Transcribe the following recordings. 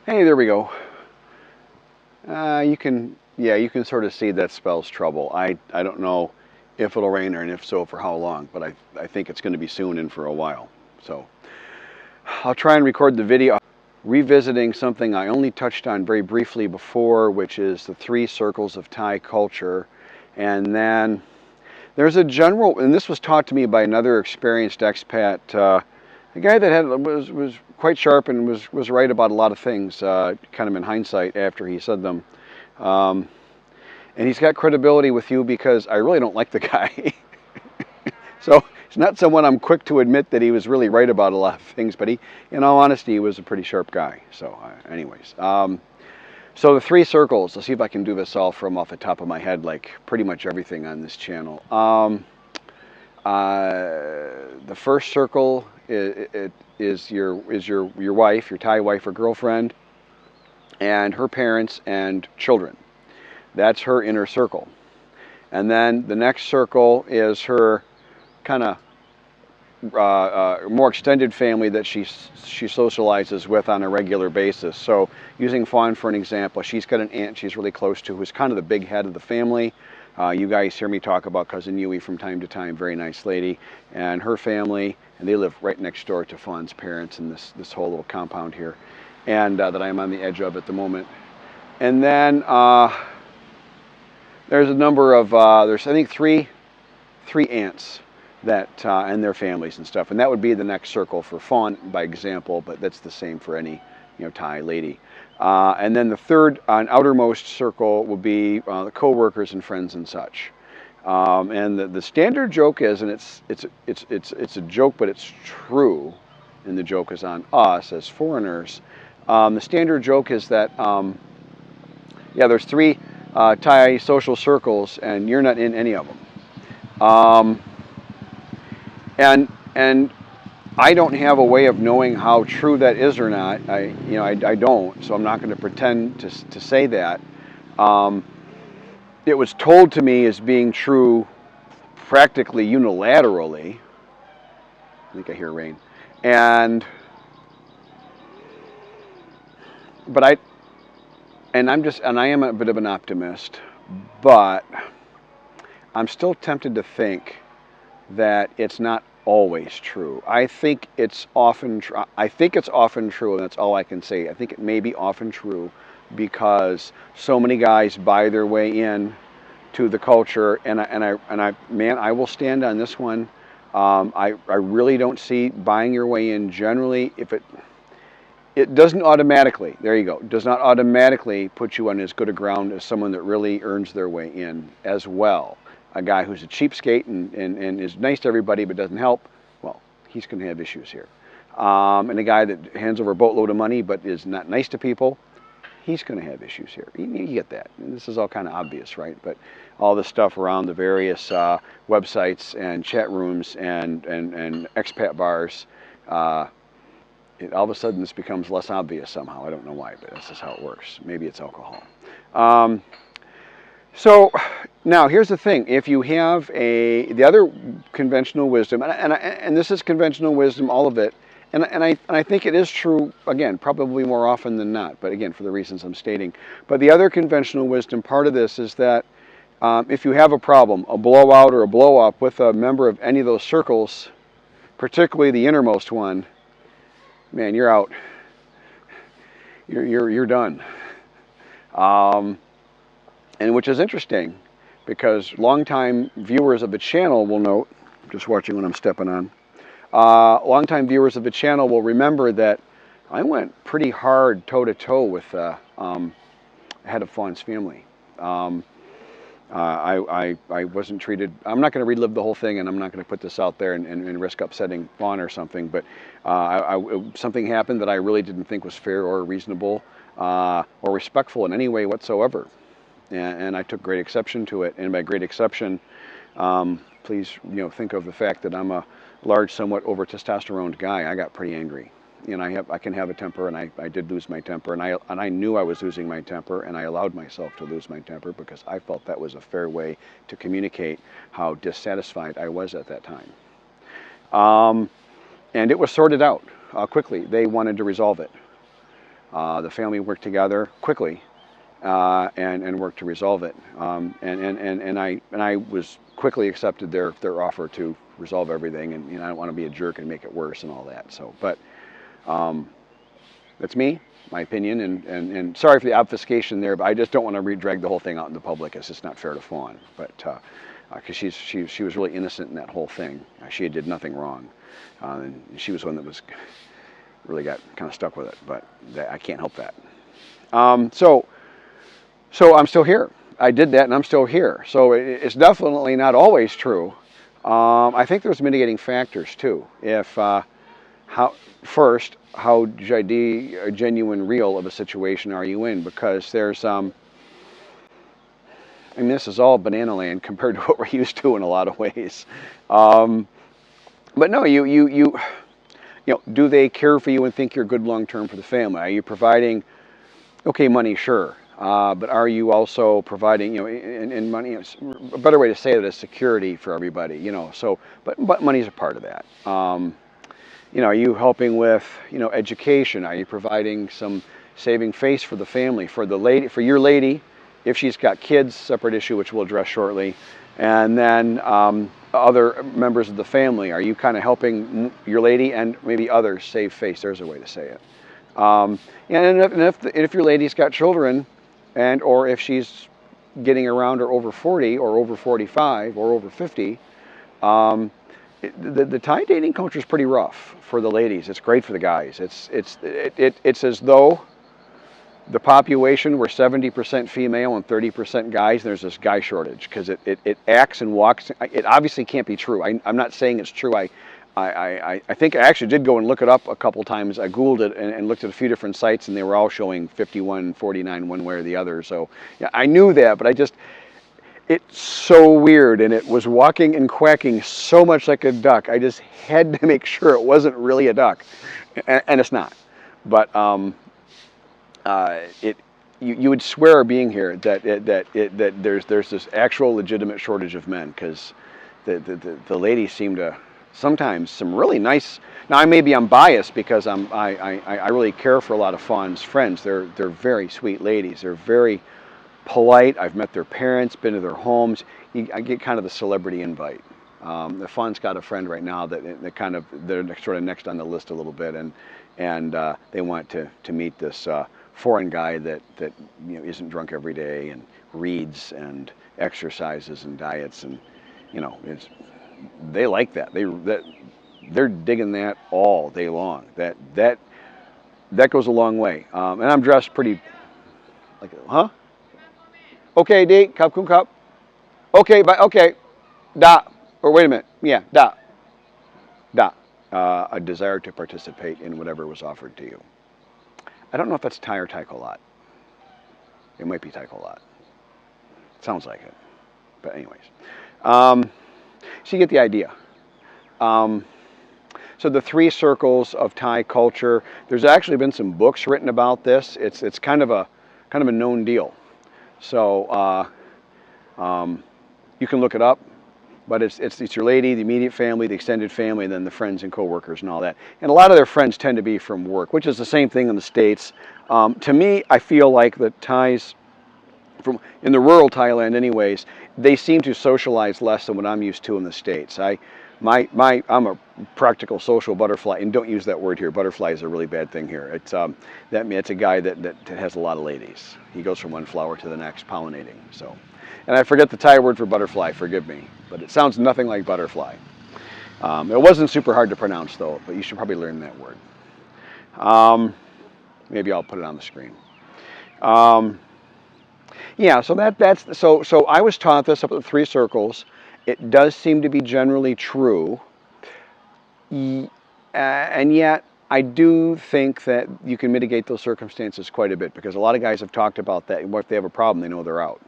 Hey, there we go. You can sort of see that spells trouble. I don't know if it'll rain and if so, for how long, but I think it's going to be soon and for a while. So I'll try and record the video revisiting something I only touched on very briefly before, which is the three circles of Thai culture. And then there's a general, and this was taught to me by another experienced expat, a guy that was quite sharp and was right about a lot of things, kind of in hindsight after he said them. And he's got credibility with you because I really don't like the guy. So it's not someone I'm quick to admit that he was really right about a lot of things, but in all honesty, he was a pretty sharp guy. So anyways, so the three circles, let's see if I can do this all from off the top of my head, like pretty much everything on this channel. The first circle is your wife, your Thai wife or girlfriend, and her parents and children. That's her inner circle. And then the next circle is her kind of more extended family that she socializes with on a regular basis. So using Fawn for an example, she's got an aunt she's really close to who's kind of the big head of the family. You guys hear me talk about Cousin Yui from time to time, very nice lady, and her family, and they live right next door to Fawn's parents in this whole little compound here, and that I'm on the edge of at the moment. And then there's a number of, there's I think three aunts that and their families and stuff, and that would be the next circle for Fawn by example, but that's the same for any Thai lady. And then the third and outermost circle will be the co-workers and friends and such. And the standard joke is, and it's a joke, but it's true, and the joke is on us as foreigners. The standard joke is that there's three Thai social circles, and you're not in any of them. And I don't have a way of knowing how true that is or not. I don't, so I'm not going to pretend to say that. It was told to me as being true practically unilaterally. I think I hear rain. But I am a bit of an optimist, but I'm still tempted to think that it's not always true. I think it's often true, and that's all I can say. I think it may be often true because so many guys buy their way in to the culture, and I will stand on this one. I really don't see buying your way in generally, if it doesn't automatically, there you go, does not automatically put you on as good a ground as someone that really earns their way in as well. A guy who's a cheapskate and is nice to everybody but doesn't help, well, he's going to have issues here. And a guy that hands over a boatload of money but is not nice to people, he's going to have issues here. You get that. And this is all kind of obvious, right? But all the stuff around the various websites and chat rooms and expat bars, all of a sudden this becomes less obvious somehow. I don't know why, but this is how it works. Maybe it's alcohol. So now here's the thing: if you have the other conventional wisdom, and this is conventional wisdom, all of it, and I think it is true again, probably more often than not, but again for the reasons I'm stating. But the other conventional wisdom part of this is that if you have a problem, a blowout or a blow up with a member of any of those circles, particularly the innermost one, man, you're out. You're done. And which is interesting, because longtime viewers of the channel will note, just watching when I'm stepping on, longtime viewers of the channel will remember that I went pretty hard toe-to-toe with the head of Fawn's family. I wasn't treated, I'm not going to relive the whole thing, and I'm not going to put this out there and risk upsetting Fawn or something, but something happened that I really didn't think was fair or reasonable or respectful in any way whatsoever. And I took great exception to it. And by great exception, please think of the fact that I'm a large, somewhat over testosterone guy. I got pretty angry. I can have a temper, and I did lose my temper, and I knew I was losing my temper, and I allowed myself to lose my temper because I felt that was a fair way to communicate how dissatisfied I was at that time. And it was sorted out quickly. They wanted to resolve it. The family worked together quickly and worked to resolve it. And I was quickly accepted their offer to resolve everything. And I don't want to be a jerk and make it worse and all that. So, but that's me, my opinion, and sorry for the obfuscation there, but I just don't want to re-drag the whole thing out in the public. It's just not fair to Fawn. But because she was really innocent in that whole thing. She did nothing wrong, and she was one that was really got kind of stuck with it. But I can't help that. So I'm still here. I did that, and I'm still here. So it's definitely not always true. I think there's mitigating factors too. If how genuine, real of a situation are you in? Because there's I mean, this is all banana land compared to what we're used to in a lot of ways. But no, you know, do they care for you and think you're good long term for the family? Are you providing, okay, money, sure, but are you also providing, you know, and money? A better way to say it is security for everybody, you know. So, but money's a part of that. You know, are you helping with, you know, education? Are you providing some saving face for the family, for the lady, for your lady, if she's got kids? Separate issue, which we'll address shortly. And then other members of the family. Are you kind of helping your lady and maybe others save face? There's a way to say it. And if your lady's got children, and or if she's getting around or over 40 or over 45 or over 50. The Thai dating culture is pretty rough for the ladies. It's great for the guys. It's as though the population were 70% female and 30% guys, and there's this guy shortage because it acts and walks. It obviously can't be true. I'm not saying it's true. I think I actually did go and look it up a couple times. I Googled it and looked at a few different sites, and they were all showing 51, 49 one way or the other. So yeah, I knew that, but it's so weird, and it was walking and quacking so much like a duck. I just had to make sure it wasn't really a duck, and it's not. But you would swear being here that there's this actual legitimate shortage of men, because the ladies seem to sometimes some really nice. Now I'm biased because I really care for a lot of Fawn's friends. They're very sweet ladies. They're very polite. I've met their parents, been to their homes. I get kind of the celebrity invite. The Fawn's got a friend right now that they're sort of next on the list a little bit, and they want to meet this foreign guy that you know isn't drunk every day and reads and exercises and diets, and you know they like that. They're digging that all day long. That goes a long way. And I'm dressed pretty like, huh? Okay, D, cup, cum, cup. Okay, but okay, da. Or wait a minute, yeah, da. A desire to participate in whatever was offered to you. I don't know if that's Thai or Thai Korat. It might be Thai Korat. Sounds like it. But anyways. So you get the idea. So the three circles of Thai culture, there's actually been some books written about this. It's kind of a known deal. So you can look it up, but it's your lady, the immediate family, the extended family, and then the friends and coworkers and all that. And a lot of their friends tend to be from work, which is the same thing in the States. To me, I feel like the Thais, in the rural Thailand anyways, they seem to socialize less than what I'm used to in the States. I'm a practical social butterfly, and don't use that word here. Butterfly is a really bad thing here. It's a guy that has a lot of ladies. He goes from one flower to the next, pollinating. So, and I forget the Thai word for butterfly. Forgive me, but it sounds nothing like butterfly. It wasn't super hard to pronounce though, but you should probably learn that word. Maybe I'll put it on the screen. Yeah, so I was taught this up at the three circles. It does seem to be generally true, and yet I do think that you can mitigate those circumstances quite a bit, because a lot of guys have talked about that. If they have a problem, they know they're out.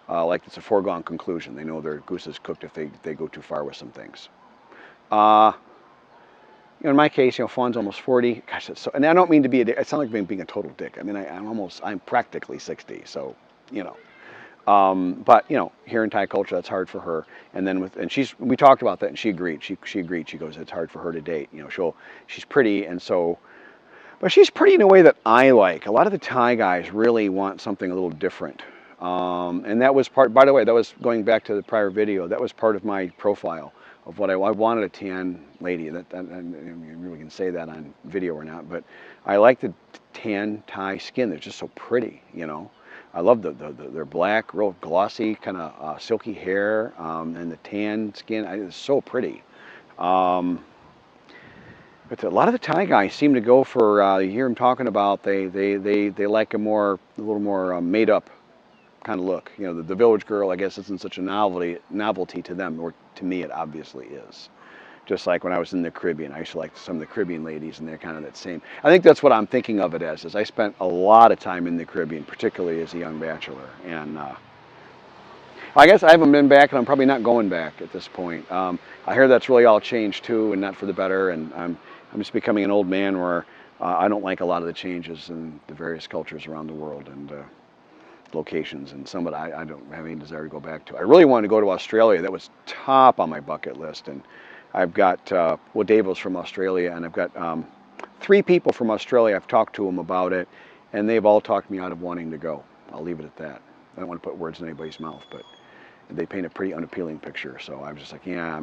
Like it's a foregone conclusion. They know their goose is cooked if they go too far with some things. You know, in my case, you know, Fawn's almost 40. Gosh, and I don't mean to be it sounds like being a total dick. I mean, I'm practically 60, so you know. But you know, here in Thai culture, that's hard for her. And then we talked about that, and she agreed. She agreed. She goes, it's hard for her to date. You know, she's pretty, and so. But she's pretty in a way that I like. A lot of the Thai guys really want something a little different. And that was part, by the way, that was going back to the prior video, that was part of my profile of what I wanted a tan lady. That I really can say that on video or not, but I like the tan Thai skin. They're just so pretty, you know. I love their black, real glossy, kind of silky hair, and the tan skin. It's so pretty. But a lot of the Thai guys seem to go for, you hear them talking about, they like a little more made up kind of look. You know, the village girl, I guess, isn't such a novelty to them, or to me it obviously is. Just like when I was in the Caribbean, I used to like some of the Caribbean ladies, and they're kind of that same. I think that's what I'm thinking of it as, is I spent a lot of time in the Caribbean, particularly as a young bachelor. And I guess I haven't been back, and I'm probably not going back at this point. I hear that's really all changed too, and not for the better, and I'm just becoming an old man where I don't like a lot of the changes in the various cultures around the world and locations, and some of it I don't have any desire to go back to. I really wanted to go to Australia. That was top on my bucket list, and I've got, well, Dave was from Australia, and I've got 3 people from Australia. I've talked to them about it, and they've all talked me out of wanting to go. I'll leave it at that. I don't want to put words in anybody's mouth, but they paint a pretty unappealing picture. So I was just like, yeah,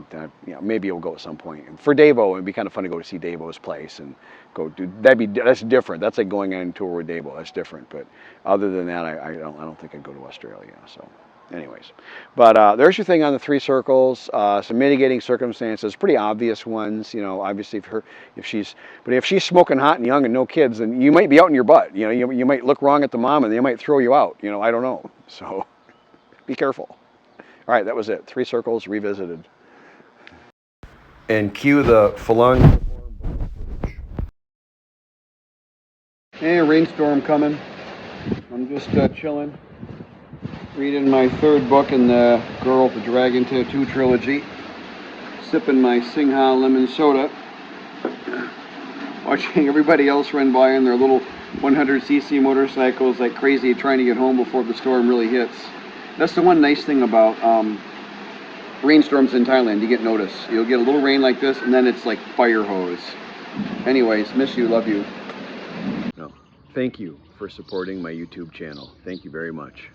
maybe we'll go at some point. And for Davo, it'd be kind of fun to go to see Davo's place and go do. That's different. That's like going on tour with Davo. That's different. But other than that, I don't think I'd go to Australia. So, anyways, but there's your thing on the 3 circles. Some mitigating circumstances, pretty obvious ones. You know, obviously if she's smoking hot and young and no kids, then you might be out in your butt. You know, you might look wrong at the mom and they might throw you out. You know, I don't know. So be careful. All right, that was it. 3 circles revisited. And cue the Falun. Hey, rainstorm coming. I'm just chilling, reading my 3rd book in the Girl with the Dragon Tattoo trilogy, sipping my Singha lemon soda, watching everybody else run by on their little 100cc motorcycles like crazy, trying to get home before the storm really hits. That's the one nice thing about rainstorms in Thailand. You get notice. You'll get a little rain like this, and then it's like fire hose. Anyways, miss you, love you. No, thank you for supporting my YouTube channel. Thank you very much.